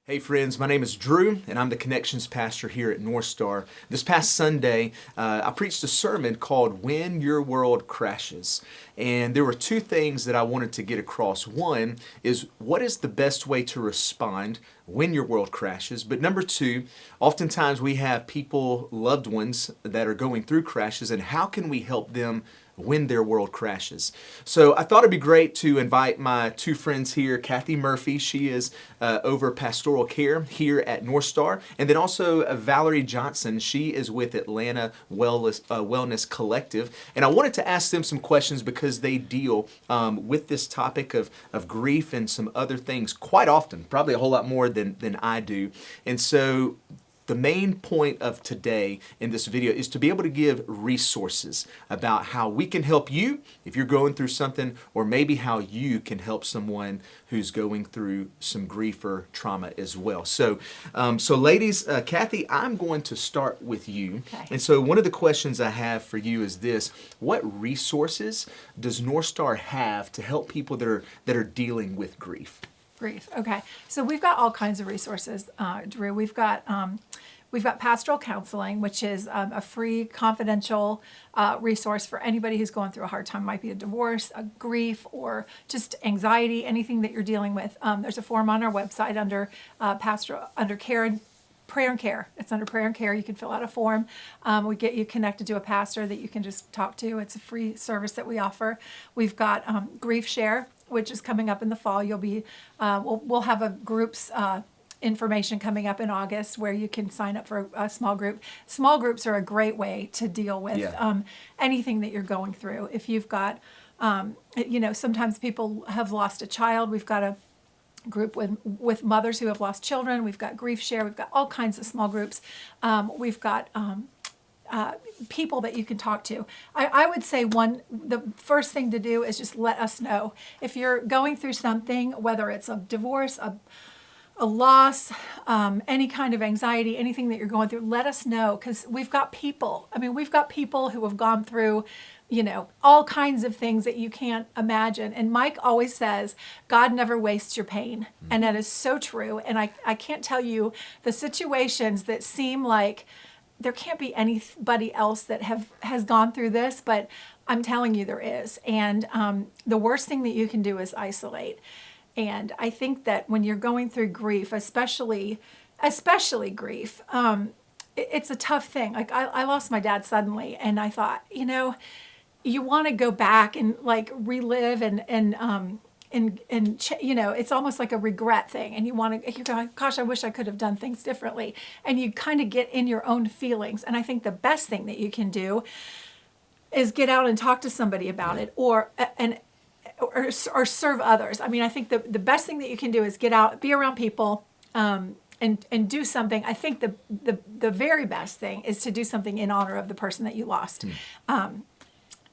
Hey friends, my name is Drew and I'm the Connections Pastor here at NorthStar. This past Sunday, I preached a sermon called When Your World Crashes. And there were two things that I wanted to get across. One is, what is the best way to respond when your world crashes? But number two, oftentimes we have people, loved ones that are going through crashes, and how can we help them when their world crashes? So I thought it'd be great to invite my two friends here, Kathy Murphy. She is over Pastoral Care here at NorthStar, and then also Valerie Johnson. She is with Atlanta Wellness Collective. And I wanted to ask them some questions because they deal with this topic of grief and some other things quite often, probably a whole lot more than I do. And so the main point of today in this video is to be able to give resources about how we can help you if you're going through something, or maybe how you can help someone who's going through some grief or trauma as well. So, ladies, Kathy, I'm going to start with you. Okay. And so one of the questions I have for you is this: what resources does NorthStar have to help people that are dealing with grief? Grief. Okay. So we've got all kinds of resources, Drew. We've got pastoral counseling, which is a free, confidential resource for anybody who's going through a hard time. It might be a divorce, a grief, or just anxiety, anything that you're dealing with. There's a form on our website under care and prayer and care. It's under prayer and care. You can fill out a form. We get you connected to a pastor that you can just talk to. It's a free service that we offer. We've got Grief Share, which is coming up in the fall. We'll have a group's information coming up in August where you can sign up for a small group. Small groups are a great way to deal with anything that you're going through. If you've got, sometimes people have lost a child. We've got a group with mothers who have lost children. We've got Grief Share. We've got all kinds of small groups. We've got people that you can talk to. I would say the first thing to do is just let us know. If you're going through something, whether it's a divorce, a loss, any kind of anxiety, anything that you're going through, let us know, because we've got people. We've got people who have gone through, all kinds of things that you can't imagine. And Mike always says, God never wastes your pain. And that is so true. And I can't tell you the situations that seem like there can't be anybody else that has gone through this, but I'm telling you there is. And the worst thing that you can do is isolate. And I think that when you're going through grief, especially grief, it's a tough thing. Like I lost my dad suddenly, and I thought, you want to go back and like relive and it's almost like a regret thing, and you go, gosh, I wish I could have done things differently, and you kind of get in your own feelings. And I think the best thing that you can do is get out and talk to somebody about it, or serve others. I think the best thing that you can do is get out, be around people, and do something. I think the very best thing is to do something in honor of the person that you lost.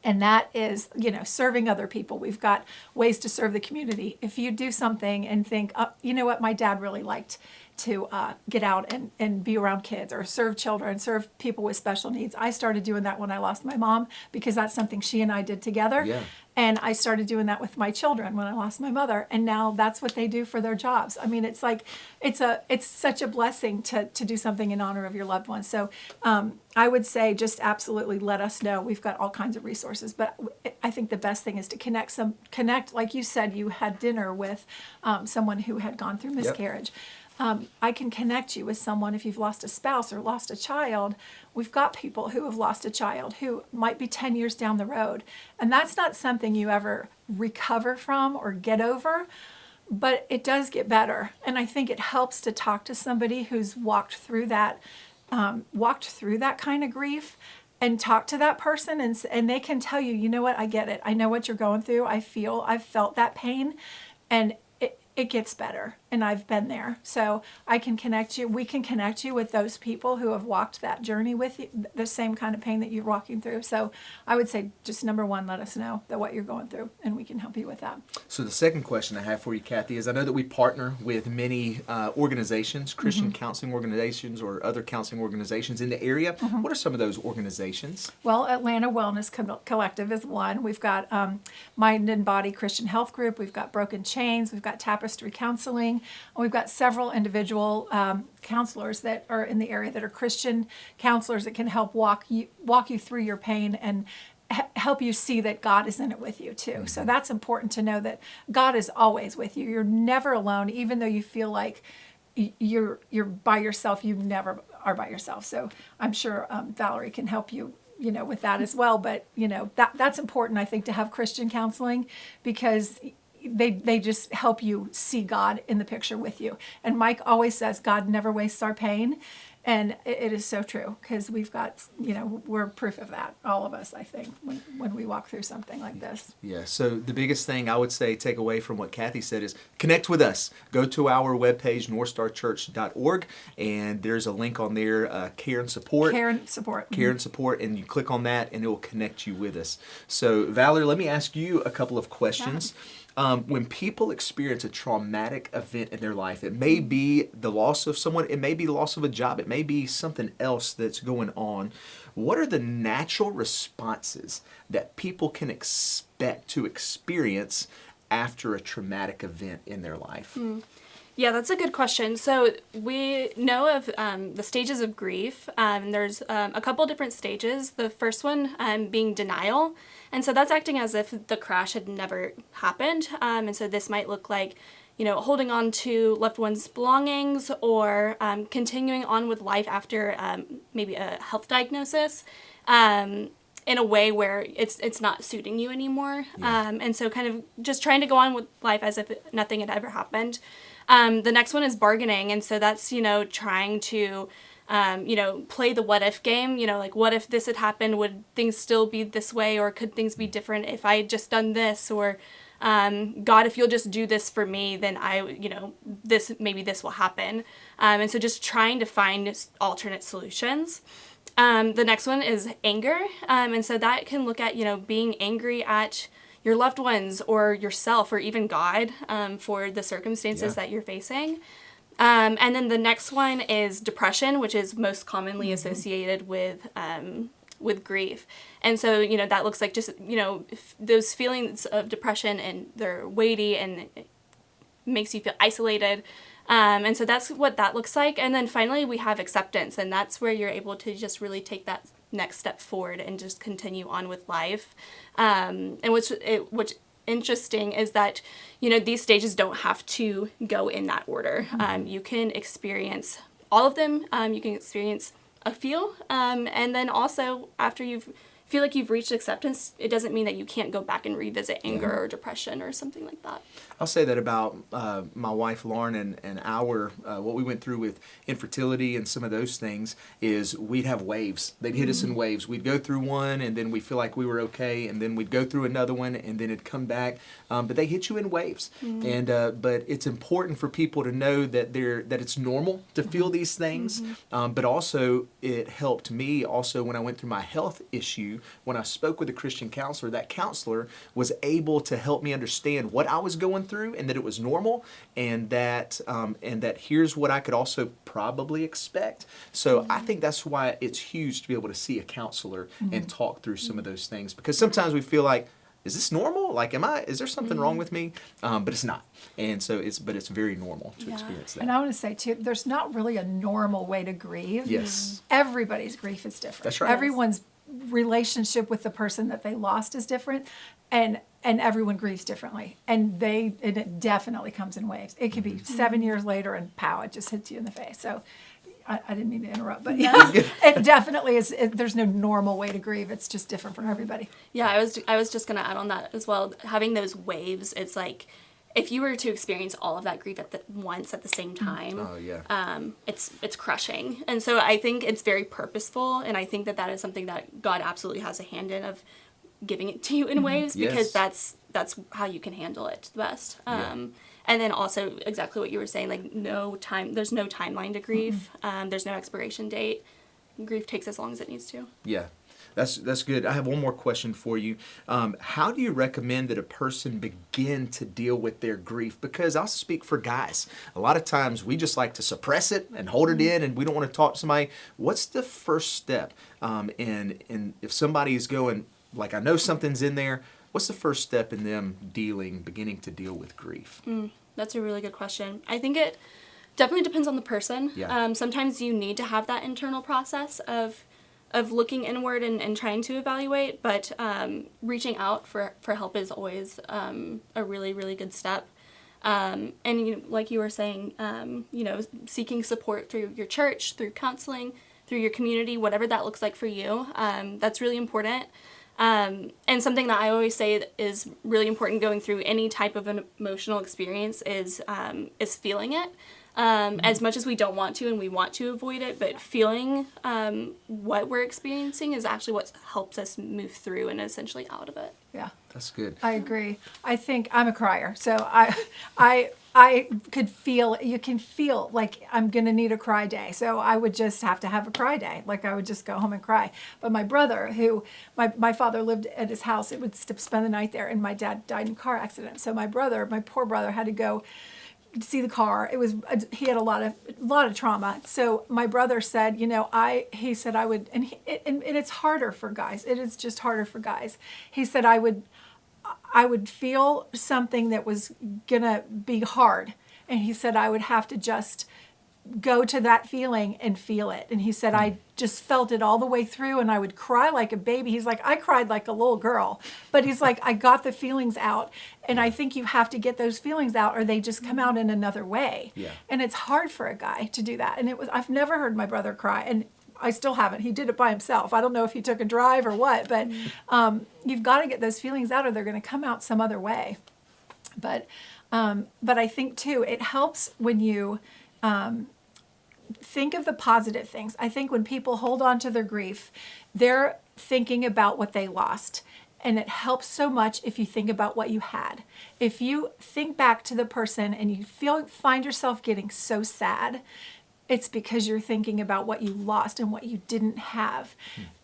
And that is, serving other people. We've got ways to serve the community. If you do something and think, you know what, my dad really liked to get out and be around kids, or serve children, serve people with special needs. I started doing that when I lost my mom, because that's something she and I did together. Yeah. And I started doing that with my children when I lost my mother, and now that's what they do for their jobs. It's like it's such a blessing to do something in honor of your loved ones. So I would say just absolutely let us know. We've got all kinds of resources, but I think the best thing is to connect. Like you said, you had dinner with someone who had gone through miscarriage. I can connect you with someone if you've lost a spouse or lost a child. We've got people who have lost a child who might be 10 years down the road. And that's not something you ever recover from or get over, but it does get better. And I think it helps to talk to somebody who's walked through that kind of grief, and talk to that person, and they can tell you, you know what, I get it. I know what you're going through. I've felt that pain, and it gets better, and I've been there. So we can connect you with those people who have walked that journey with you, the same kind of pain that you're walking through. So I would say, just number one, let us know what you're going through, and we can help you with that. So the second question I have for you, Kathy, is I know that we partner with many organizations, Christian counseling organizations or other counseling organizations in the area. What are some of those organizations? Well, Atlanta Wellness Collective is one. We've got Mind and Body Christian Health Group. We've got Broken Chains. We've got Tap Tapestry Counseling. And we've got several individual counselors that are in the area that are Christian counselors that can help walk you through your pain and help you see that God is in it with you too. So that's important to know, that God is always with you. You're never alone, even though you feel like you're by yourself. You never are by yourself. So I'm sure Valerie can help you, with that as well. But that's important, I think, to have Christian counseling, because they just help you see God in the picture with you. And Mike always says God never wastes our pain. And it is so true, because we've got, we're proof of that, all of us, I think, when we walk through something like this. Yeah, so the biggest thing I would say, take away from what Kathy said, is connect with us. Go to our webpage, northstarchurch.org, and there's a link on there, Care and Support. Care and Support. Care and Support, and you click on that, and it will connect you with us. So, Valerie, let me ask you a couple of questions. Yeah. When people experience a traumatic event in their life, it may be the loss of someone, it may be the loss of a job, it may be something else that's going on. What are the natural responses that people can expect to experience after a traumatic event in their life? Yeah, that's a good question. So we know of the stages of grief. There's a couple different stages. The first one being denial. And so that's acting as if the crash had never happened. And so this might look like, holding on to loved ones' belongings, or continuing on with life after maybe a health diagnosis in a way where it's not suiting you anymore. Yeah. And so kind of just trying to go on with life as if nothing had ever happened. The next one is bargaining. And so that's, trying to, play the what if game, like what if this had happened, would things still be this way, or could things be different if I had just done this, or God, if you'll just do this for me, then maybe this will happen. And so just trying to find alternate solutions. The next one is anger. And so that can look at, being angry at your loved ones or yourself or even God for the circumstances that you're facing. And then the next one is depression, which is most commonly associated with grief. And so, that looks like just, those feelings of depression, and they're weighty and it makes you feel isolated. And so that's what that looks like. And then finally we have acceptance, and that's where you're able to just really take that next step forward and just continue on with life. And what's interesting is that, these stages don't have to go in that order. You can experience all of them. You can experience a few. And then also after feel like you've reached acceptance, it doesn't mean that you can't go back and revisit anger or depression or something like that. I'll say that about my wife Lauren and what we went through with infertility and some of those things is we'd have waves. They'd hit us in waves. We'd go through one, and then we'd feel like we were okay, and then we'd go through another one, and then it'd come back. But they hit you in waves. And but it's important for people to know that it's normal to feel these things. But also it helped me also when I went through my health issue. When I spoke with a Christian counselor, that counselor was able to help me understand what I was going through, and that it was normal, and that here's what I could also probably expect. So I think that's why it's huge to be able to see a counselor and talk through some of those things, because sometimes we feel like, is this normal? Like, is there something wrong with me? But it's not. And so it's very normal to experience that. And I want to say too, there's not really a normal way to grieve. Yes. Everybody's grief is different. That's right. Everyone's relationship with the person that they lost is different, and everyone grieves differently, and it definitely comes in waves. It could be 7 years later and pow, it just hits you in the face. So I didn't mean to interrupt, but it definitely is. There's no normal way to grieve. It's just different for everybody. Yeah, I was just gonna add on that as well. Having those waves, it's like if you were to experience all of that grief once at the same time, it's crushing. And so I think it's very purposeful, and I think that is something that God absolutely has a hand in, of giving it to you in waves, because that's how you can handle it the best. And then also exactly what you were saying, like there's no timeline to grief. There's no expiration date. Grief takes as long as it needs to. Yeah. That's good. I have one more question for you. How do you recommend that a person begin to deal with their grief? Because I'll speak for guys. A lot of times we just like to suppress it and hold it in, and we don't want to talk to somebody. What's the first step? And if somebody is going, like, I know something's in there, What's the first step in them beginning to deal with grief? That's a really good question. I think it definitely depends on the person. Yeah. Sometimes you need to have that internal process of looking inward and trying to evaluate, but reaching out for help is always a really, really good step. And like you were saying, seeking support through your church, through counseling, through your community, whatever that looks like for you, that's really important. And something that I always say is really important going through any type of an emotional experience is feeling it. As much as we don't want to and we want to avoid it, but feeling what we're experiencing is actually what helps us move through and essentially out of it. Yeah. That's good. I agree. I think I'm a crier, so I could feel, you can feel like I'm going to need a cry day. So I would just have to have a cry day. Like I would just go home and cry. But my brother, my father lived at his house, it would spend the night there, and my dad died in a car accident. So my poor brother had to go see the car. He had a lot of trauma. So my brother said, he said I would, and it's harder for guys. It is just harder for guys. He said I would feel something that was gonna be hard, and he said I would have to just go to that feeling and feel it. And he said I just felt it all the way through, and I would cry like a baby. He's like, I cried like a little girl, but he's like, I got the feelings out. And I think you have to get those feelings out, or they just come out in another way. Yeah. And it's hard for a guy to do that. And I've never heard my brother cry, and I still haven't. He did it by himself. I don't know if he took a drive or what, but you've got to get those feelings out, or they're going to come out some other way. But I think too, it helps when you think of the positive things. I think when people hold on to their grief, they're thinking about what they lost. And it helps so much if you think about what you had. If you think back to the person and you find yourself getting so sad, it's because you're thinking about what you lost and what you didn't have.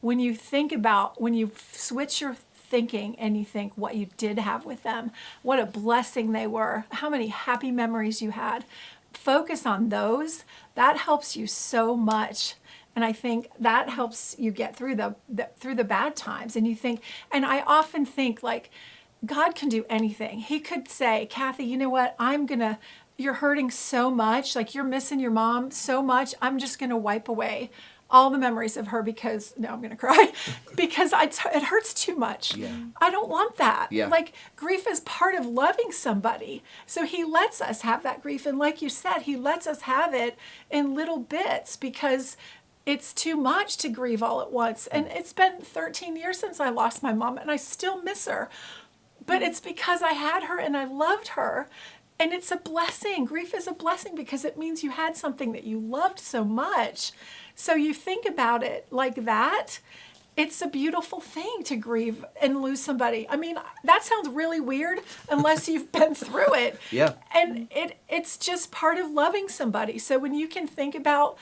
When you switch your thinking and you think what you did have with them, what a blessing they were, how many happy memories you had, focus on those. That helps you so much. And I think that helps you get through the bad times. And I often think, like, God can do anything. He could say, Kathy, you know what? You're hurting so much, like you're missing your mom so much. I'm just going to wipe away all the memories of her because, no, I'm going to cry, because it hurts too much. Yeah. I don't want that. Yeah. Like, grief is part of loving somebody. So he lets us have that grief. And like you said, he lets us have it in little bits because it's too much to grieve all at once. And it's been 13 years since I lost my mom, and I still miss her. But it's because I had her and I loved her. And it's a blessing. Grief is a blessing because it means you had something that you loved so much. So you think about it like that. It's a beautiful thing to grieve and lose somebody. I mean, that sounds really weird unless you've been through it. Yeah. And it's just part of loving somebody. So when you can think about,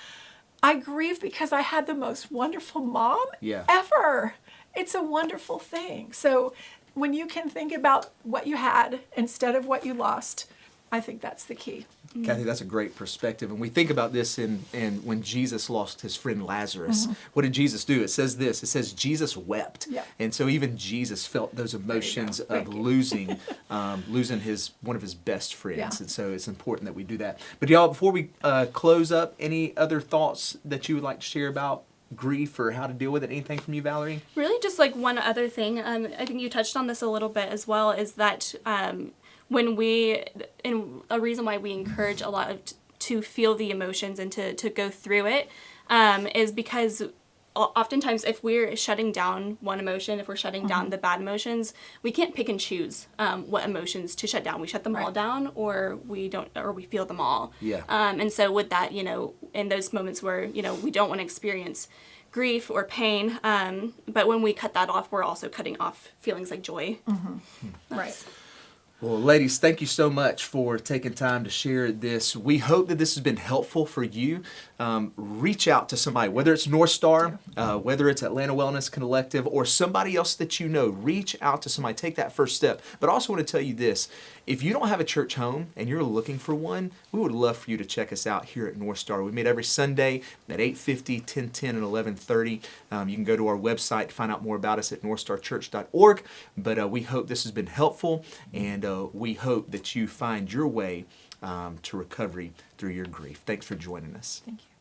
I grieve because I had the most wonderful mom ever. It's a wonderful thing. So when you can think about what you had instead of what you lost, I think that's the key. Kathy, that's a great perspective. And we think about this in when Jesus lost his friend Lazarus. What did Jesus do? It says this. It says Jesus wept. Yeah. And so even Jesus felt those emotions of losing one of his best friends. Yeah. And so it's important that we do that. But y'all, before we close up, any other thoughts that you would like to share about grief or how to deal with it? Anything from you, Valerie? Really just like one other thing, I think you touched on this a little bit as well, is that and a reason why we encourage a lot to feel the emotions and to go through it is because oftentimes if we're shutting down one emotion, if we're shutting down the bad emotions, we can't pick and choose what emotions to shut down. We shut them all down, or we don't, or we feel them all. Yeah. And so with that, in those moments where, we don't want to experience grief or pain, but when we cut that off, we're also cutting off feelings like joy. Right. Well, ladies, thank you so much for taking time to share this. We hope that this has been helpful for you. Reach out to somebody, whether it's NorthStar, whether it's Atlanta Wellness Collective, or somebody else that you know. Reach out to somebody. Take that first step. But I also want to tell you this. If you don't have a church home and you're looking for one, we would love for you to check us out here at NorthStar. We meet every Sunday at 8:50, 10:10, and 11:30. You can go to our website to find out more about us at northstarchurch.org. But we hope this has been helpful, and we hope that you find your way to recovery through your grief. Thanks for joining us. Thank you.